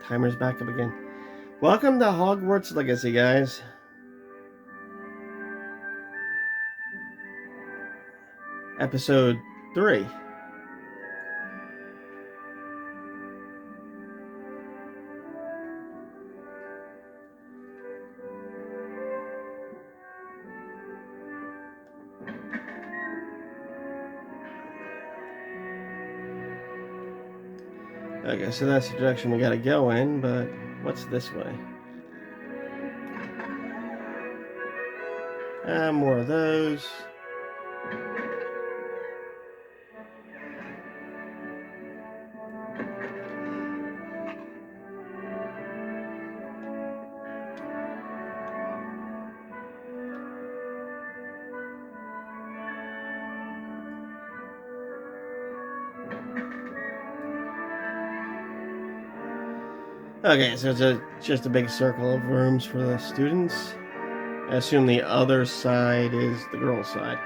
Timer's back up again. Welcome to Hogwarts Legacy, guys. Episode 3. Okay, so that's the direction we gotta go in, but what's this way? More of those. Okay, so it's just a big circle of rooms for the students. I assume the other side is the girls' side.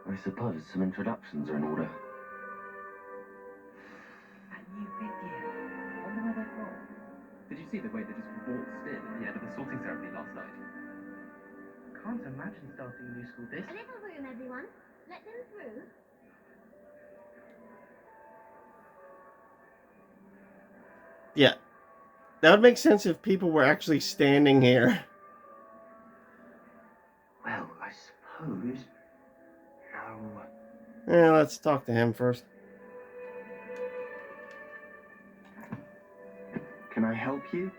I suppose some introductions are in order. A new fifth year. Wonder where they're from. Did you see the way they just waltzed in at the end of the sorting ceremony last night? Can't imagine starting a new school this. A little room, everyone. Let them through. Yeah, that would make sense if people were actually standing here. Well, I suppose... No... Let's talk to him first. Can I help you?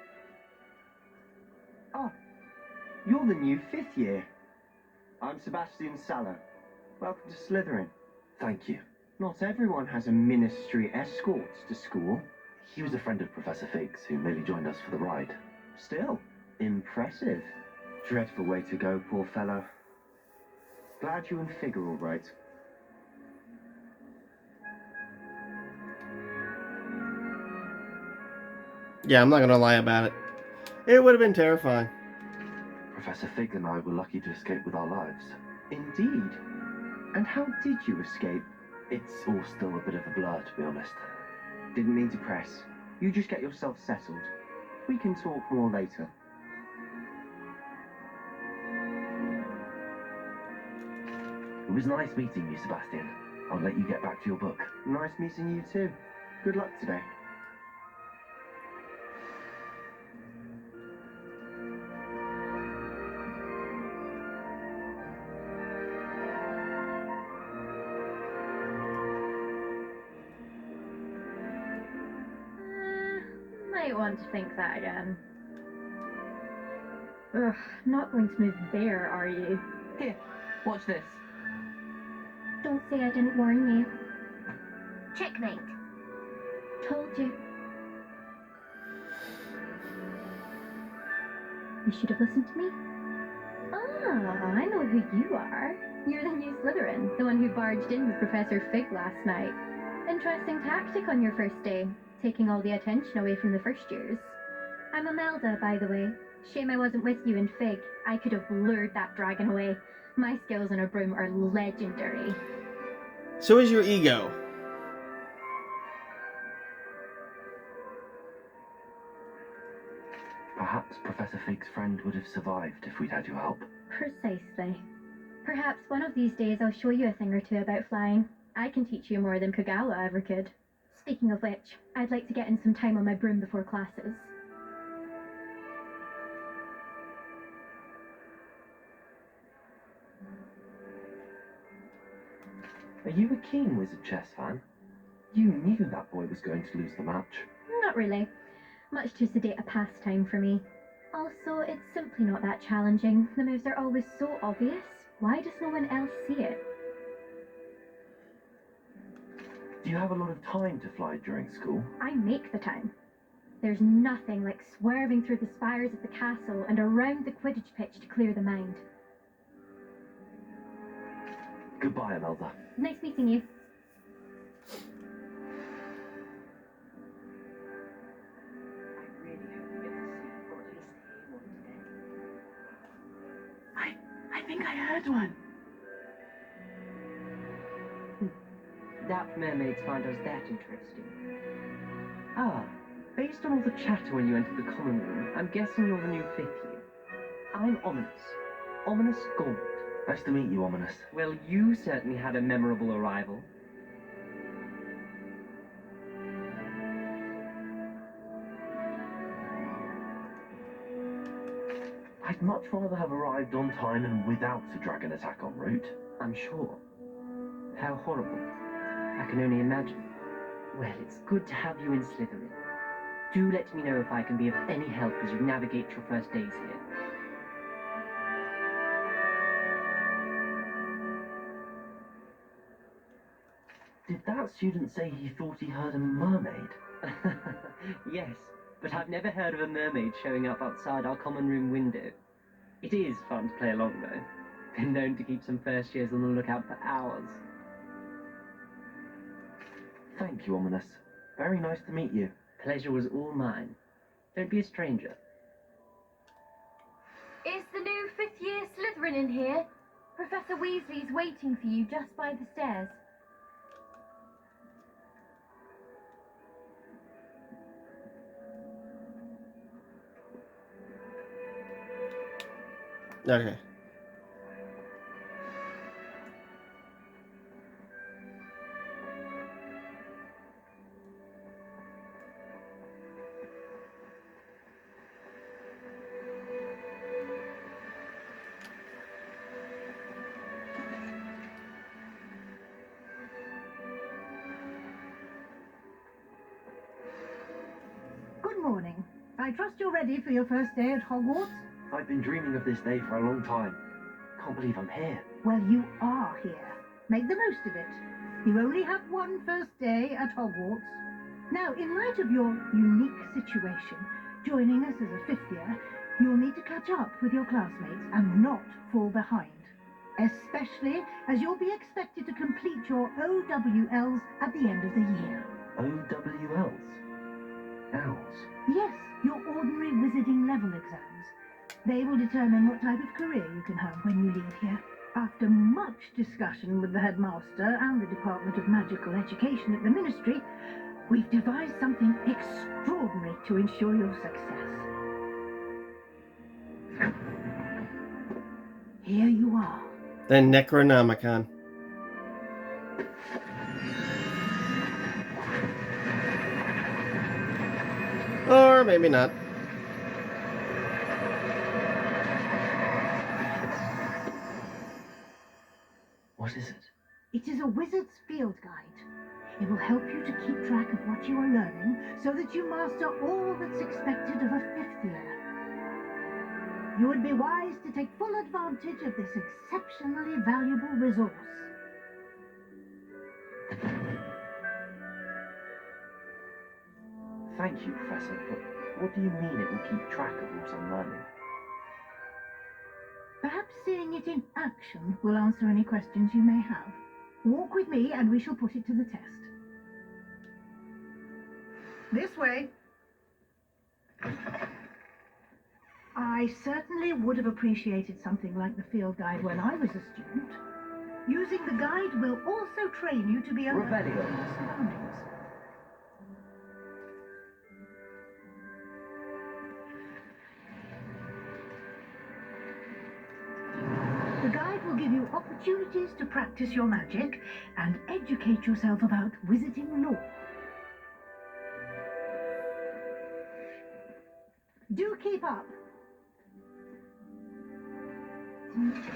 Oh, you're the new fifth year. I'm Sebastian Saller. Welcome to Slytherin. Thank you. Not everyone has a ministry escort to school. He was a friend of Professor Fig's who merely joined us for the ride. Still, impressive. Dreadful way to go, poor fellow. Glad you and Fig are all right. Yeah, I'm not gonna lie about it. It would have been terrifying. Professor Fig and I were lucky to escape with our lives. Indeed. And how did you escape? It's all still a bit of a blur, to be honest. Didn't mean to press. You just get yourself settled. We can talk more later. It was nice meeting you, Sebastian. I'll let you get back to your book. Nice meeting you too. Good luck today. Might want to think that again. Ugh, not going to move there, are you? Here, watch this. Don't say I didn't warn you. Checkmate. Told you. You should have listened to me. Ah, I know who you are. You're the new Slytherin, the one who barged in with Professor Fig last night. Interesting tactic on your first day, taking all the attention away from the first years. I'm Imelda, by the way. Shame I wasn't with you in Fig. I could have lured that dragon away. My skills on a broom are legendary. So is your ego. Perhaps Professor Fig's friend would have survived if we'd had your help. Precisely. Perhaps one of these days I'll show you a thing or two about flying. I can teach you more than Kogawa ever could. Speaking of which, I'd like to get in some time on my broom before classes. Are you a keen Wizard chess fan? You knew that boy was going to lose the match. Not really. Much too sedate a pastime for me. Also, it's simply not that challenging. The moves are always so obvious. Why does no one else see it? Do you have a lot of time to fly during school? I make the time. There's nothing like swerving through the spires of the castle and around the Quidditch pitch to clear the mind. Goodbye, Imelda. Nice meeting you. I really hope we get to see, or at least hear one today. I think I heard one. Doubt mermaids find us that interesting. Ah, based on all the chatter when you entered the common room, I'm guessing you're the new 5th year. I'm Ominous. Ominous Gold. Nice to meet you, Ominous. Well, you certainly had a memorable arrival. I'd much rather have arrived on time and without a dragon attack en route. I'm sure. How horrible. I can only imagine. Well, it's good to have you in Slytherin. Do let me know if I can be of any help as you navigate your first days here. Did that student say he thought he heard a mermaid? Yes, but I've never heard of a mermaid showing up outside our common room window. It is fun to play along, though. Been known to keep some first years on the lookout for hours. Thank you, Ominous. Very nice to meet you. Pleasure was all mine. Don't be a stranger. Is the new 5th year Slytherin in here? Professor Weasley's waiting for you just by the stairs. Okay. Good morning. I trust you're ready for your first day at Hogwarts? I've been dreaming of this day for a long time. Can't believe I'm here. Well, you are here. Make the most of it. You only have one first day at Hogwarts. Now, in light of your unique situation, joining us as a 5th year, you'll need to catch up with your classmates and not fall behind. Especially as you'll be expected to complete your OWLs at the end of the year. OWLs? Owls? Yes, your ordinary wizarding level exams. They will determine what type of career you can have when you leave here. After much discussion with the headmaster and the Department of Magical Education at the Ministry, we've devised something extraordinary to ensure your success. Here you are. The Necronomicon. Or maybe not. What is it? It is a wizard's field guide. It will help you to keep track of what you are learning so that you master all that's expected of a 5th year. You would be wise to take full advantage of this exceptionally valuable resource. Thank you, Professor, but what do you mean it will keep track of what I'm learning? Perhaps seeing it in action will answer any questions you may have. Walk with me and we shall put it to the test. This way. I certainly would have appreciated something like the field guide when I was a student. Using the guide will also train you to be alert to your surroundings. The guide will give you opportunities to practice your magic and educate yourself about wizarding lore. Do keep up.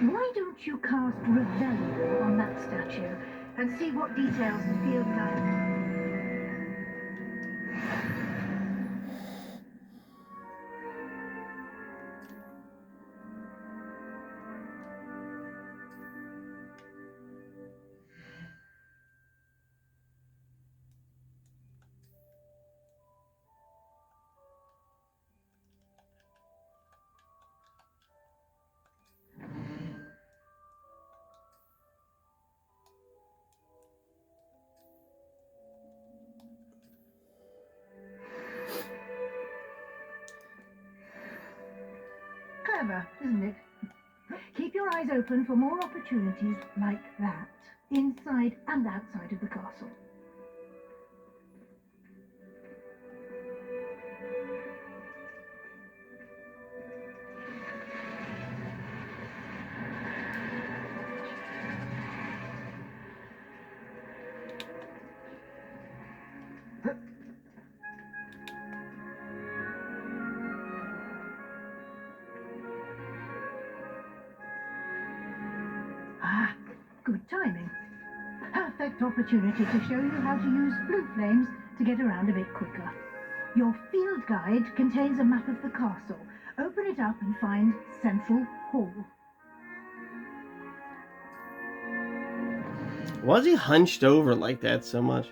Why don't you cast Revelio on that statue and see what details the field guide... Clever, isn't it? Keep your your eyes open for more opportunities like that, inside and outside of the castle. Ah, good timing. Perfect opportunity to show you how to use blue flames to get around a bit quicker. Your field guide contains a map of the castle. Open it up and find Central Hall. Why is he hunched over like that so much?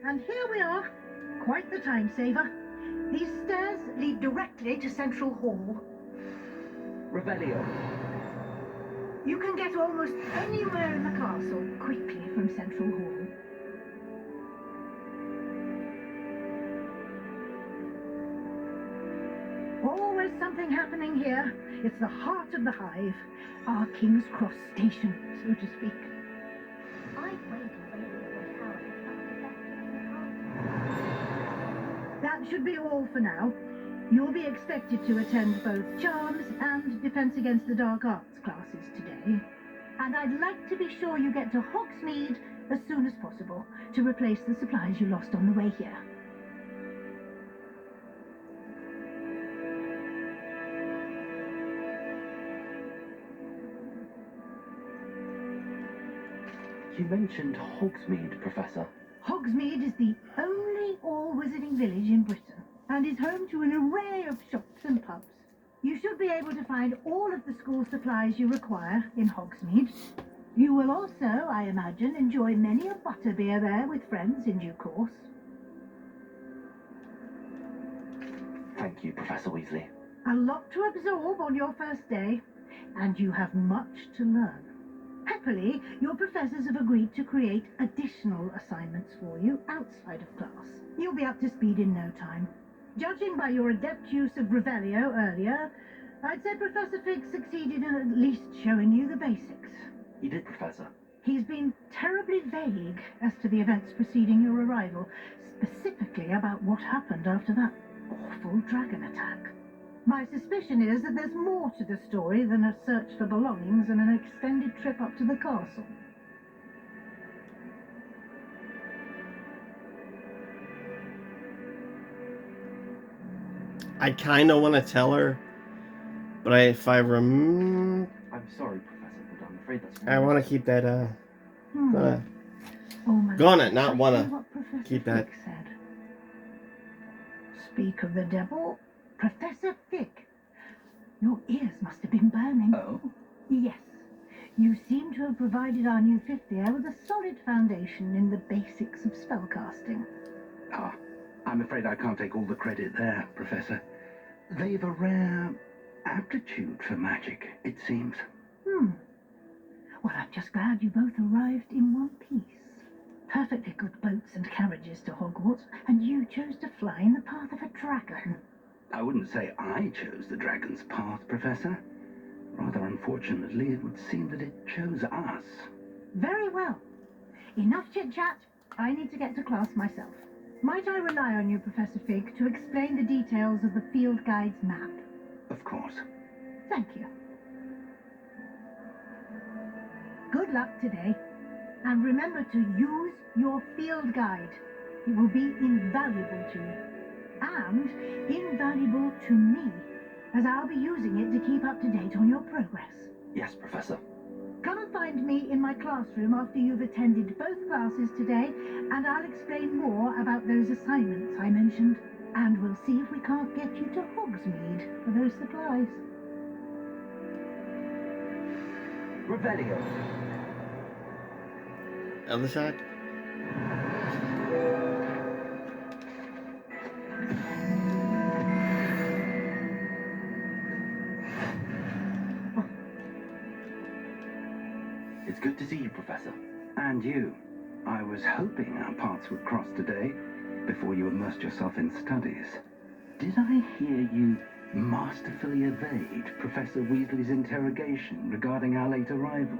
And here we are. Quite the time saver. These stairs lead directly to Central Hall. Revelio. You can get almost anywhere in the castle quickly from Central Hall. Always something happening here. It's the heart of the hive. Our King's Cross station, so to speak. I'd wait and wait for Howard to That should be all for now. You'll be expected to attend both Charms and Defense Against the Dark Arts classes today. And I'd like to be sure you get to Hogsmeade as soon as possible to replace the supplies you lost on the way here. You mentioned Hogsmeade, Professor. Hogsmeade is the only all-wizarding village in Britain and is home to an array of shops and pubs. You should be able to find all of the school supplies you require in Hogsmeade. You will also, I imagine, enjoy many a butterbeer there with friends in due course. Thank you, Professor Weasley. A lot to absorb on your first day, and you have much to learn. Happily, your professors have agreed to create additional assignments for you outside of class. You'll be up to speed in no time. Judging by your adept use of Revelio earlier, I'd say Professor Fig succeeded in at least showing you the basics. You did, Professor. He's been terribly vague as to the events preceding your arrival, specifically about what happened after that awful dragon attack. My suspicion is that there's more to the story than a search for belongings and an extended trip up to the castle. I kind of want to tell her, but if I I'm sorry, Professor, but I'm afraid that's... I want to keep that, gonna, Almost gonna, not exactly wanna what Professor keep that. Fig said. Speak of the devil, Professor Fig. Your ears must have been burning. Oh? Yes. You seem to have provided our new fifth year with a solid foundation in the basics of spellcasting. Ah, I'm afraid I can't take all the credit there, Professor. They've a rare aptitude for magic, it seems. Well, I'm just glad you both arrived in one piece. Perfectly good boats and carriages to Hogwarts, and you chose to fly in the path of a dragon. I wouldn't say I chose the dragon's path, Professor. Rather unfortunately, it would seem that it chose us. Very well. Enough chit-chat. I need to get to class myself. Might I rely on you, Professor Fig, to explain the details of the field guide's map? Of course. Thank you. Good luck today. And remember to use your field guide. It will be invaluable to you. And invaluable to me, as I'll be using it to keep up to date on your progress. Yes, Professor. Come and find me in my classroom after you've attended both classes today, and I'll explain more about those assignments I mentioned. And we'll see if we can't get you to Hogsmeade for those supplies. Revelio. Other side? It's good to see you, Professor. And you. I was hoping our paths would cross today, before you immersed yourself in studies. Did I hear you masterfully evade Professor Weasley's interrogation regarding our late arrival?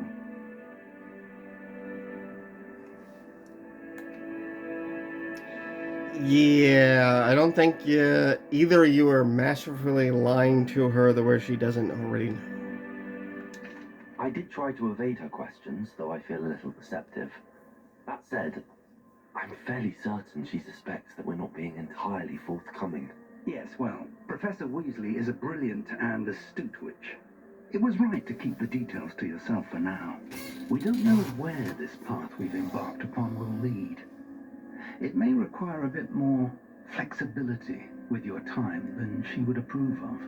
Yeah, I don't think either of you are masterfully lying to her the way she doesn't already know. I did try to evade her questions, though I feel a little deceptive. That said, I'm fairly certain she suspects that we're not being entirely forthcoming. Yes, well, Professor Weasley is a brilliant and astute witch. It was right to keep the details to yourself for now. We don't know where this path we've embarked upon will lead. It may require a bit more flexibility with your time than she would approve of.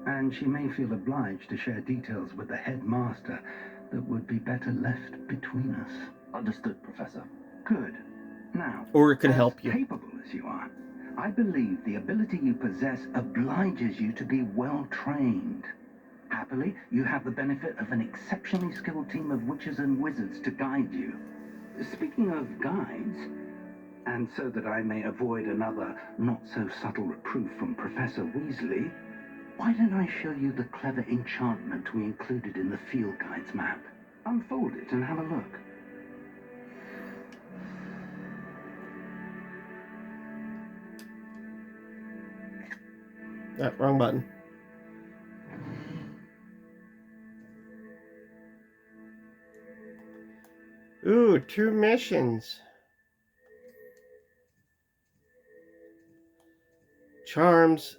And she may feel obliged to share details with the headmaster that would be better left between us. Understood, Professor. Good. Now, Or it could as help you. capable as you are, I believe the ability you possess obliges you to be well trained. Happily, you have the benefit of an exceptionally skilled team of witches and wizards to guide you. Speaking of guides, and so that I may avoid another not-so-subtle reproof from Professor Weasley, why don't I show you the clever enchantment we included in the field guide's map? Unfold it and have a look. Wrong button. Ooh, 2 missions. Charms.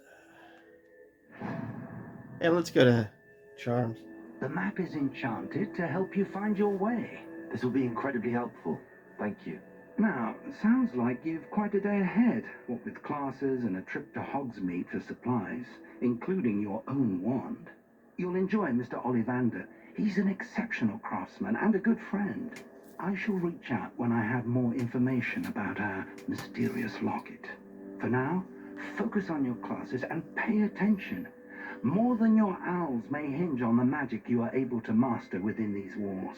Hey, let's go to Charms. The map is enchanted to help you find your way. This will be incredibly helpful. Thank you. Now, sounds like you've quite a day ahead, what with classes and a trip to Hogsmeade for supplies, including your own wand. You'll enjoy Mr. Ollivander. He's an exceptional craftsman and a good friend. I shall reach out when I have more information about our mysterious locket. For now, focus on your classes and pay attention. More than your owls may hinge on the magic you are able to master within these walls.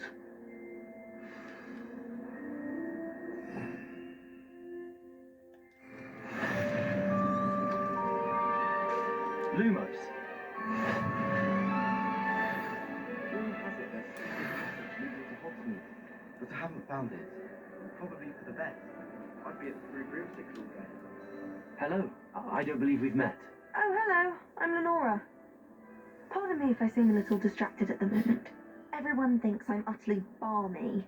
Lumos. Rumor has it there's a secret passage leading to Hogsmeade, but I haven't found it. Probably for the best. I'd be at the Three Broomsticks all day. Hello. I don't believe we've met. Oh, hello. I'm Lenora. Pardon me if I seem a little distracted at the moment. Everyone thinks I'm utterly balmy.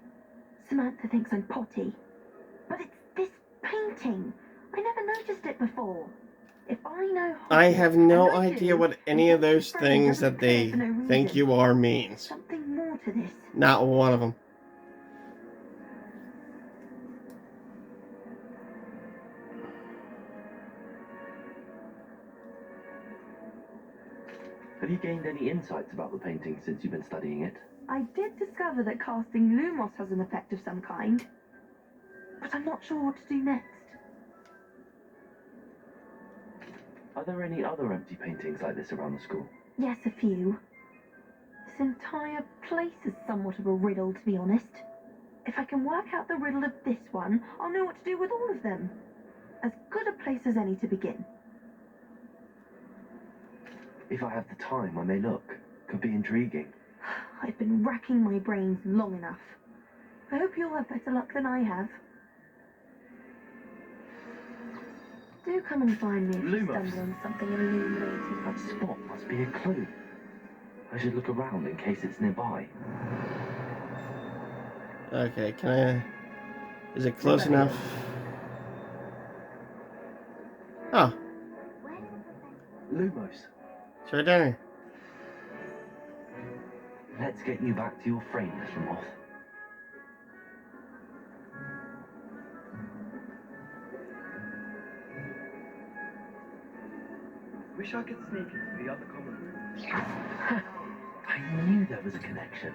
Samantha thinks I'm potty. But it's this painting. I never noticed it before. If I know I have no and I idea do, what any of those things that they think you are means. Something more to this. Not one of them. Have you gained any insights about the painting since you've been studying it? I did discover that casting Lumos has an effect of some kind. But I'm not sure what to do next. Are there any other empty paintings like this around the school? Yes, a few. This entire place is somewhat of a riddle, to be honest. If I can work out the riddle of this one, I'll know what to do with all of them. As good a place as any to begin. If I have the time, I may look. Could be intriguing. I've been racking my brains long enough. I hope you'll have better luck than I have. Do come and find me if you Lumos. stumble on something illuminating. That spot must be a clue. I should look around in case it's nearby. Okay, can I... Is it close enough? Oh, Lumos, it's right down here. let's get you back to your frame, little moth. Wish I could sneak into the other common room. I knew there was a connection.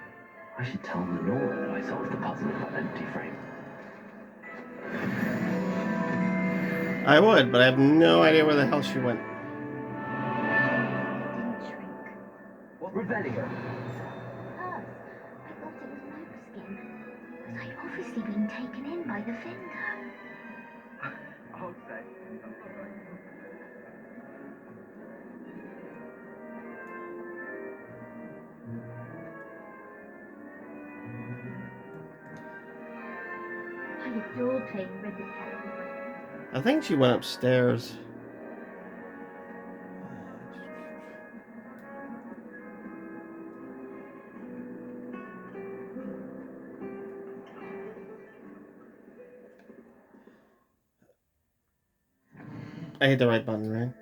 I should tell Lenora that I solved the puzzle of that empty frame. I would, but I have no idea where the hell she went. Didn't shrink. What Revelio? Hers. I thought it was moleskin. But I'd obviously been taken in by the finger. I'll say. I adore playing ribbon carrying. I think she went upstairs. I hit the right button, right?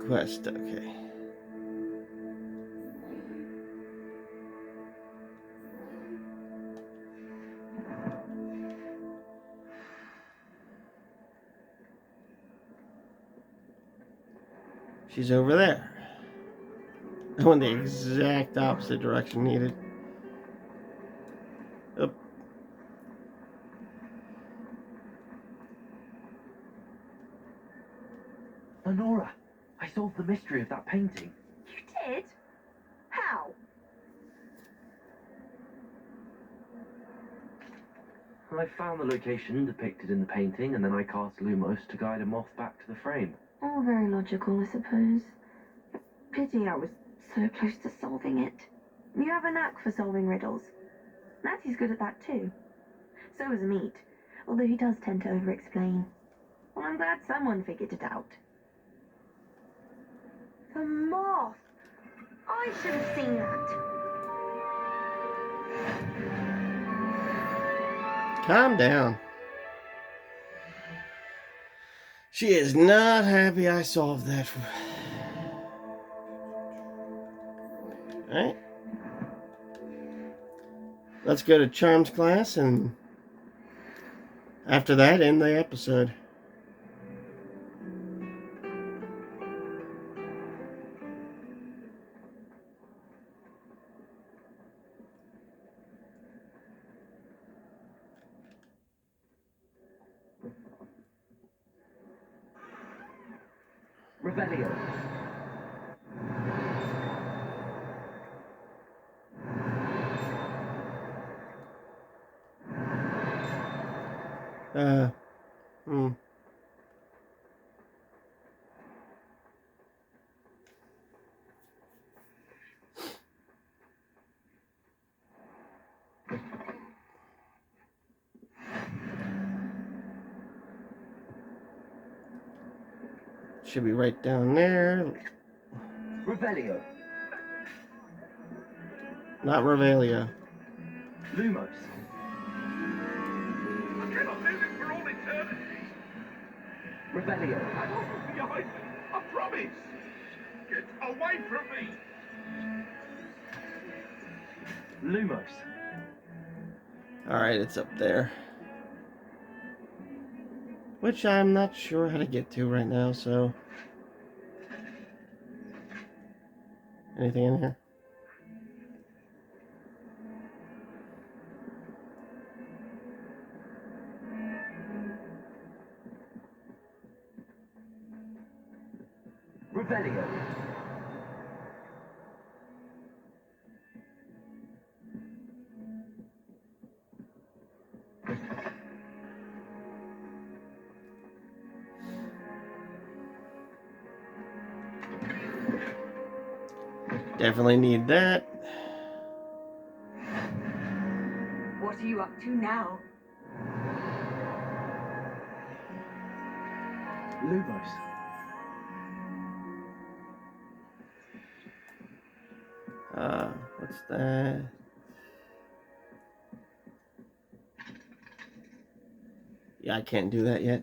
Quest, okay. She's over there. I went the exact opposite direction needed. Oop. Lenora, I solved the mystery of that painting. You did? How? I found the location depicted in the painting, and then I cast Lumos to guide a moth back to the frame. All very logical, I suppose. Pity I was so close to solving it. You have a knack for solving riddles. Natty's good at that too. So is Meat, although he does tend to over-explain. Well, I'm glad someone figured it out. The moth! I should have seen that. Calm down. She is not happy I solved that. Alright. Let's go to Charms class and after that end the episode. Revelio. Hmm. Should be right down there. Revelio. Not Revelio. Lumos. I cannot do this for all eternity. Revelio. I won't be behind me. I promise. Get away from me. Lumos. Alright, it's up there. Which I'm not sure how to get to right now, so... Anything in here? Revelio. Definitely need that. What are you up to now? Lumos. What's that? Yeah, I can't do that yet.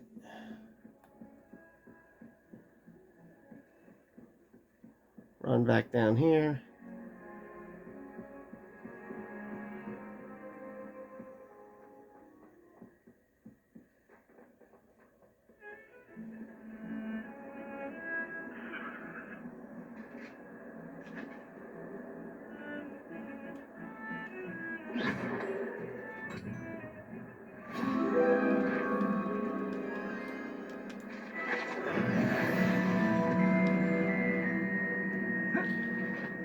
Run back down here.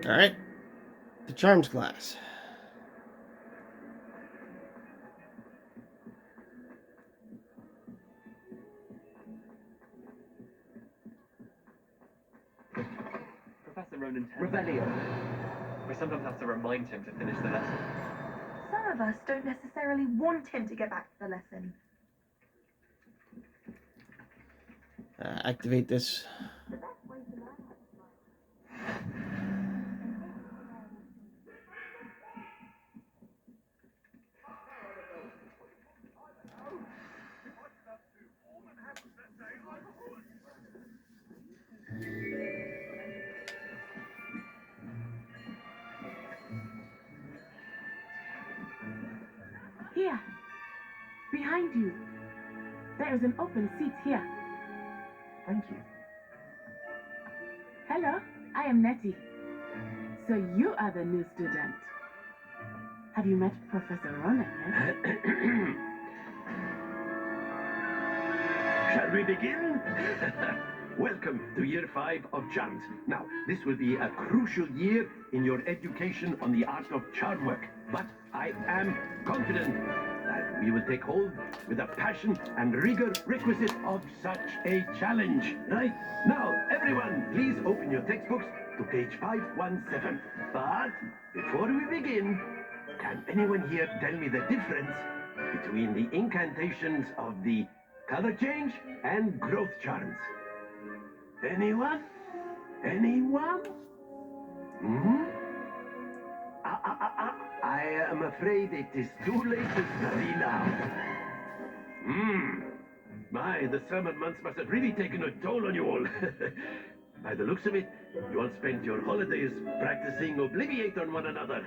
All right, the charms class. Professor Ronan tells Revelio. we sometimes have to remind him to finish the lesson. Some of us don't necessarily want him to get back to the lesson. Activate this. Here, behind you. There is an open seat here. Thank you. Hello, I am Nettie. So you are the new student. Have you met Professor Ronan yet? Shall we begin? Welcome to year 5 of charms. Now, this will be a crucial year in your education on the art of charm work. But I am confident that we will take hold with the passion and rigor requisite of such a challenge. Right? Now, everyone, please open your textbooks to page 517. But before we begin, can anyone here tell me the difference between the incantations of the color change and growth charms? Anyone? Anyone? Hmm? I am afraid it is too late to study now. My, the summer months must have really taken a toll on you all. By the looks of it, you all spent your holidays practicing Obliviate on one another.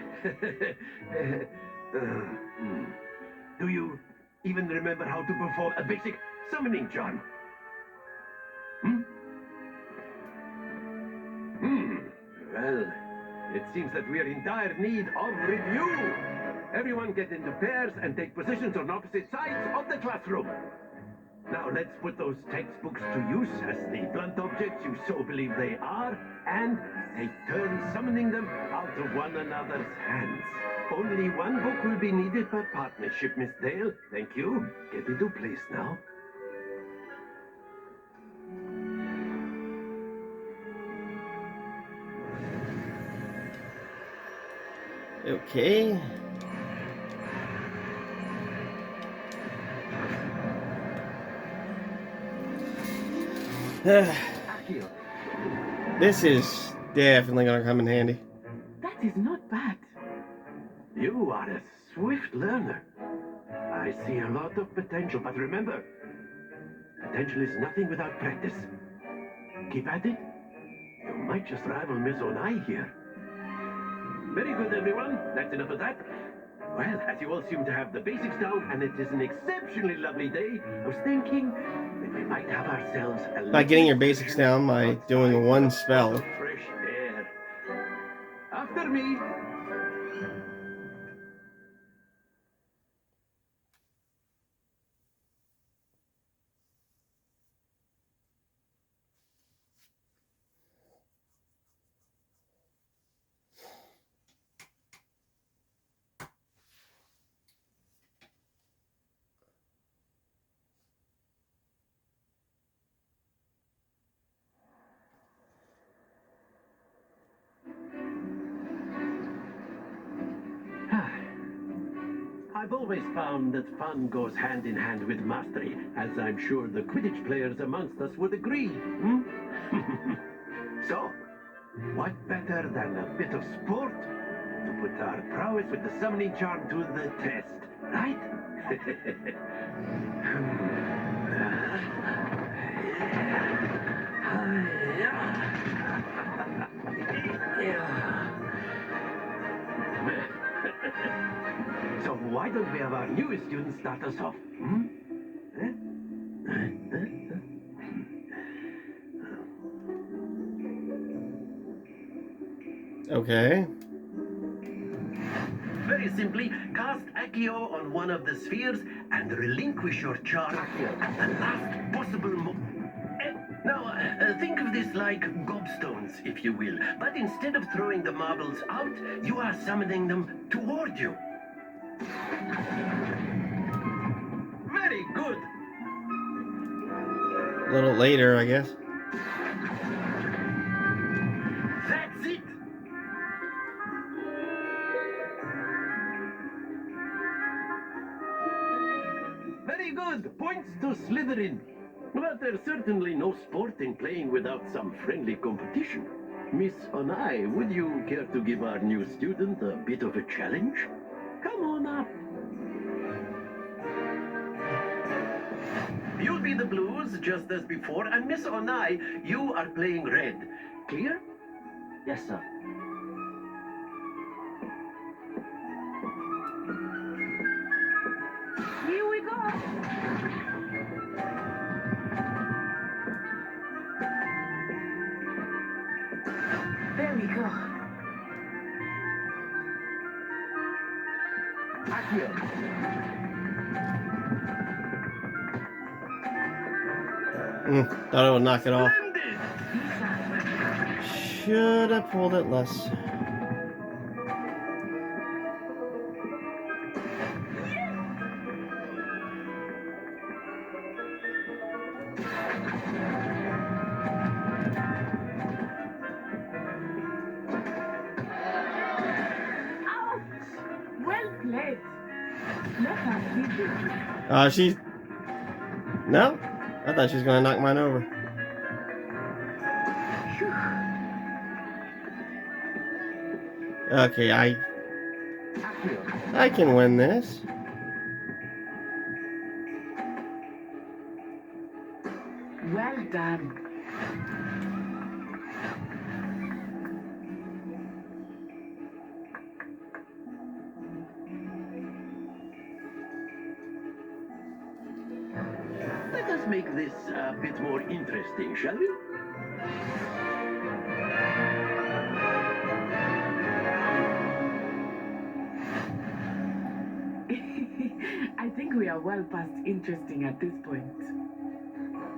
Do you even remember how to perform a basic summoning charm? Well, it seems that we are in dire need of review. Everyone get into pairs and take positions on opposite sides of the classroom. Now let's put those textbooks to use as the blunt objects you so believe they are, and take turns summoning them out of one another's hands. Only one book will be needed per partnership, Miss Dale. Thank you. Get into place now. Okay. This is definitely gonna come in handy. That is not bad. You are a swift learner. I see a lot of potential, but remember, potential is nothing without practice. Keep at it. You might just rival Miss Onai here. Very good, everyone. That's enough of that. Well, as you all seem to have the basics down, and it is an exceptionally lovely day, I was thinking that we might have ourselves a By getting your basics down by doing one spell. fresh air. After me. I've always found that fun goes hand in hand with mastery, as I'm sure the Quidditch players amongst us would agree. Hmm? So, what better than a bit of sport to put our prowess with the summoning charm to the test, right? So why don't we have our newest student start us off? Hmm? Okay. Very simply, cast Accio on one of the spheres and relinquish your charm at the last possible Now, think of this like gobstones, if you will. But instead of throwing the marbles out, you are summoning them toward you. Very good. A little later, I guess. That's it. Very good. Points to Slytherin. But there's certainly no sport in playing without some friendly competition. Miss Onai, would you care to give our new student a bit of a challenge? Come on up. You'll be the blues, just as before, and Miss Onai, you are playing red. Clear? Yes, sir. Here we go. There we go. Accio. Thought it would knock it off. Splendid! Should have pulled it less. Well played. Let us see this. She's... No? I thought she was going to knock mine over. Okay, I can win this. Well done. Let us make this a bit more interesting, shall we? I think we are well past interesting at this point.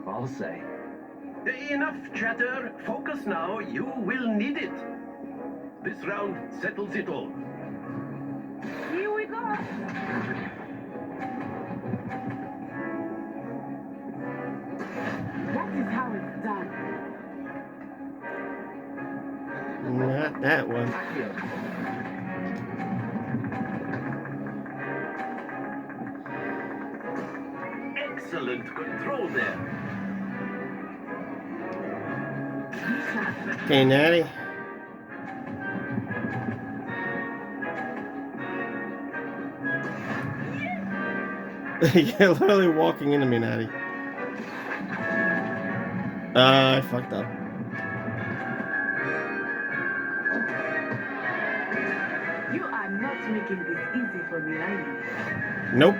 I'll say. Enough chatter. Focus now. You will need it. This round settles it all. Here we go. That is how it's done. Not that one. Accio. Excellent control there. Okay, Natty. You're literally walking into me, Natty. I fucked up. You are not making this easy for me, are you? Nope.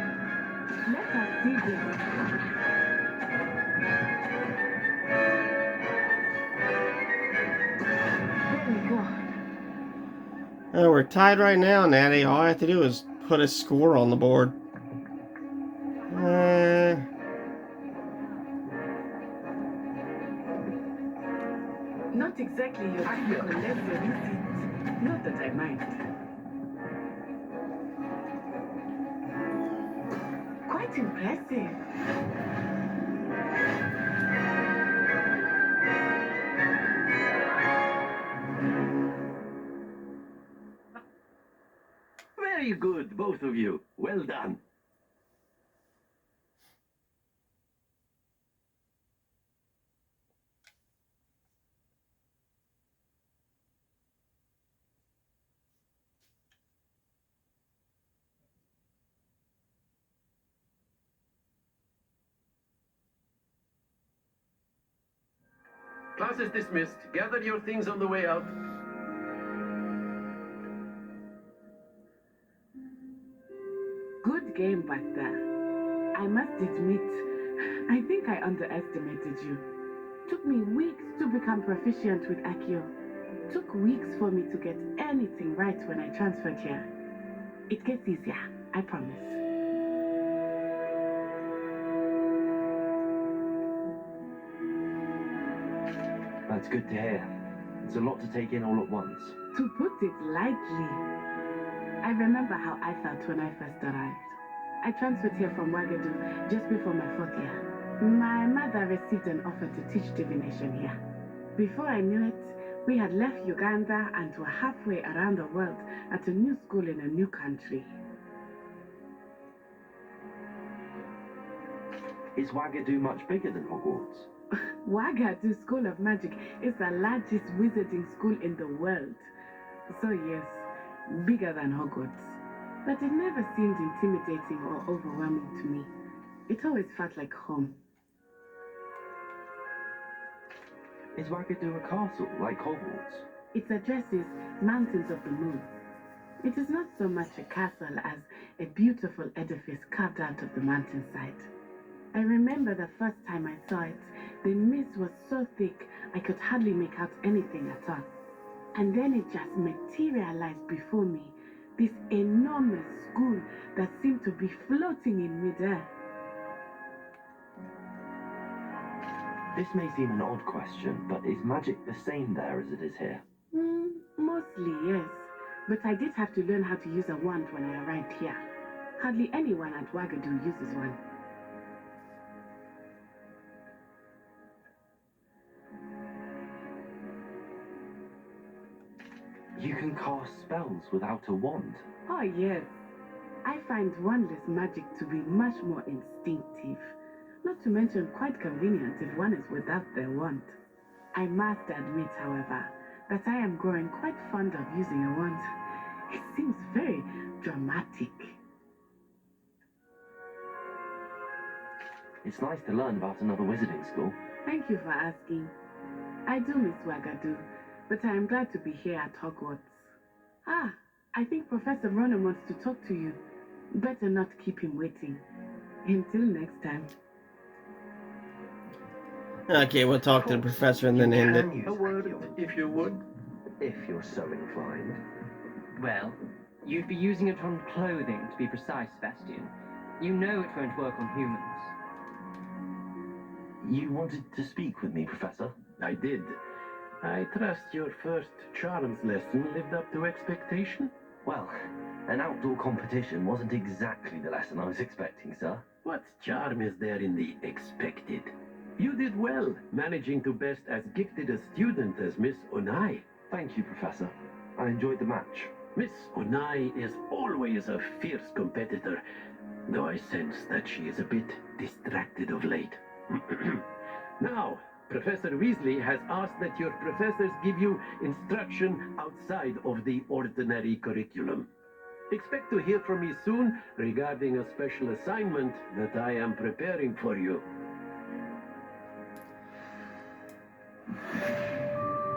Let us see this. There we go. We're tied right now, Natty. All I have to do is put a score on the board. Not exactly your typical lesson, is it? Not that I mind. Quite impressive. Very Very good, both of you. Well done. Class is dismissed. Gather your things on the way out. Good game back there. I must admit, I think I underestimated you. Took me weeks to become proficient with Accio. Took weeks for me to get anything right when I transferred here. It gets easier, I promise. That's good to hear. It's a lot to take in all at once. To put it lightly, I remember how I felt when I first arrived. I transferred here from Wagadu just before my 4th year. My mother received an offer to teach divination here. Before I knew it, we had left Uganda and were halfway around the world at a new school in a new country. Is Wagadu much bigger than Hogwarts? Wagadu School of Magic is the largest wizarding school in the world. So yes, bigger than Hogwarts. But it never seemed intimidating or overwhelming to me. It always felt like home. Is Wagadu a castle, like Hogwarts? Its address is Mountains of the Moon. It is not so much a castle as a beautiful edifice carved out of the mountainside. I remember the first time I saw it, the mist was so thick I could hardly make out anything at all. And then it just materialized before me, this enormous school that seemed to be floating in midair. This may seem an odd question, but is magic the same there as it is here? Mostly, yes. But I did have to learn how to use a wand when I arrived here. Hardly anyone at Wagadu uses one. You can cast spells without a wand? Oh, yes. I find wandless magic to be much more instinctive. Not to mention quite convenient if one is without their wand. I must admit, however, that I am growing quite fond of using a wand. It seems very dramatic. It's nice to learn about another wizarding school. Thank you for asking. I do miss Wagadu, but I am glad to be here at Hogwarts. Ah, I think Professor Ronan wants to talk to you. Better not keep him waiting. Until next time. Okay, we'll talk to the professor and then end it. A word, if you would. If you're so inclined. Well, you'd be using it on clothing, to be precise, Sebastian. You know it won't work on humans. You wanted to speak with me, Professor? I did. I trust your first charms lesson lived up to expectation? Well, an outdoor competition wasn't exactly the lesson I was expecting, sir. What charm is there in the expected? You did well, managing to best as gifted a student as Miss Onai. Thank you, Professor. I enjoyed the match. Miss Onai is always a fierce competitor, though I sense that she is a bit distracted of late. Now, Professor Weasley has asked that your professors give you instruction outside of the ordinary curriculum. Expect to hear from me soon regarding a special assignment that I am preparing for you.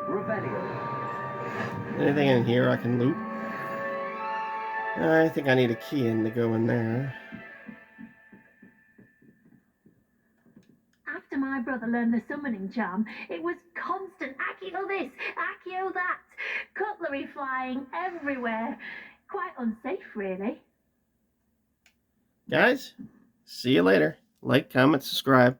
Revelio. Anything in here I can loot? I think I need a key in to go in there. After my brother learned the summoning charm, it was constant Accio this, Accio that, cutlery flying everywhere. Quite unsafe, really. Guys, see you later. Like, comment, subscribe.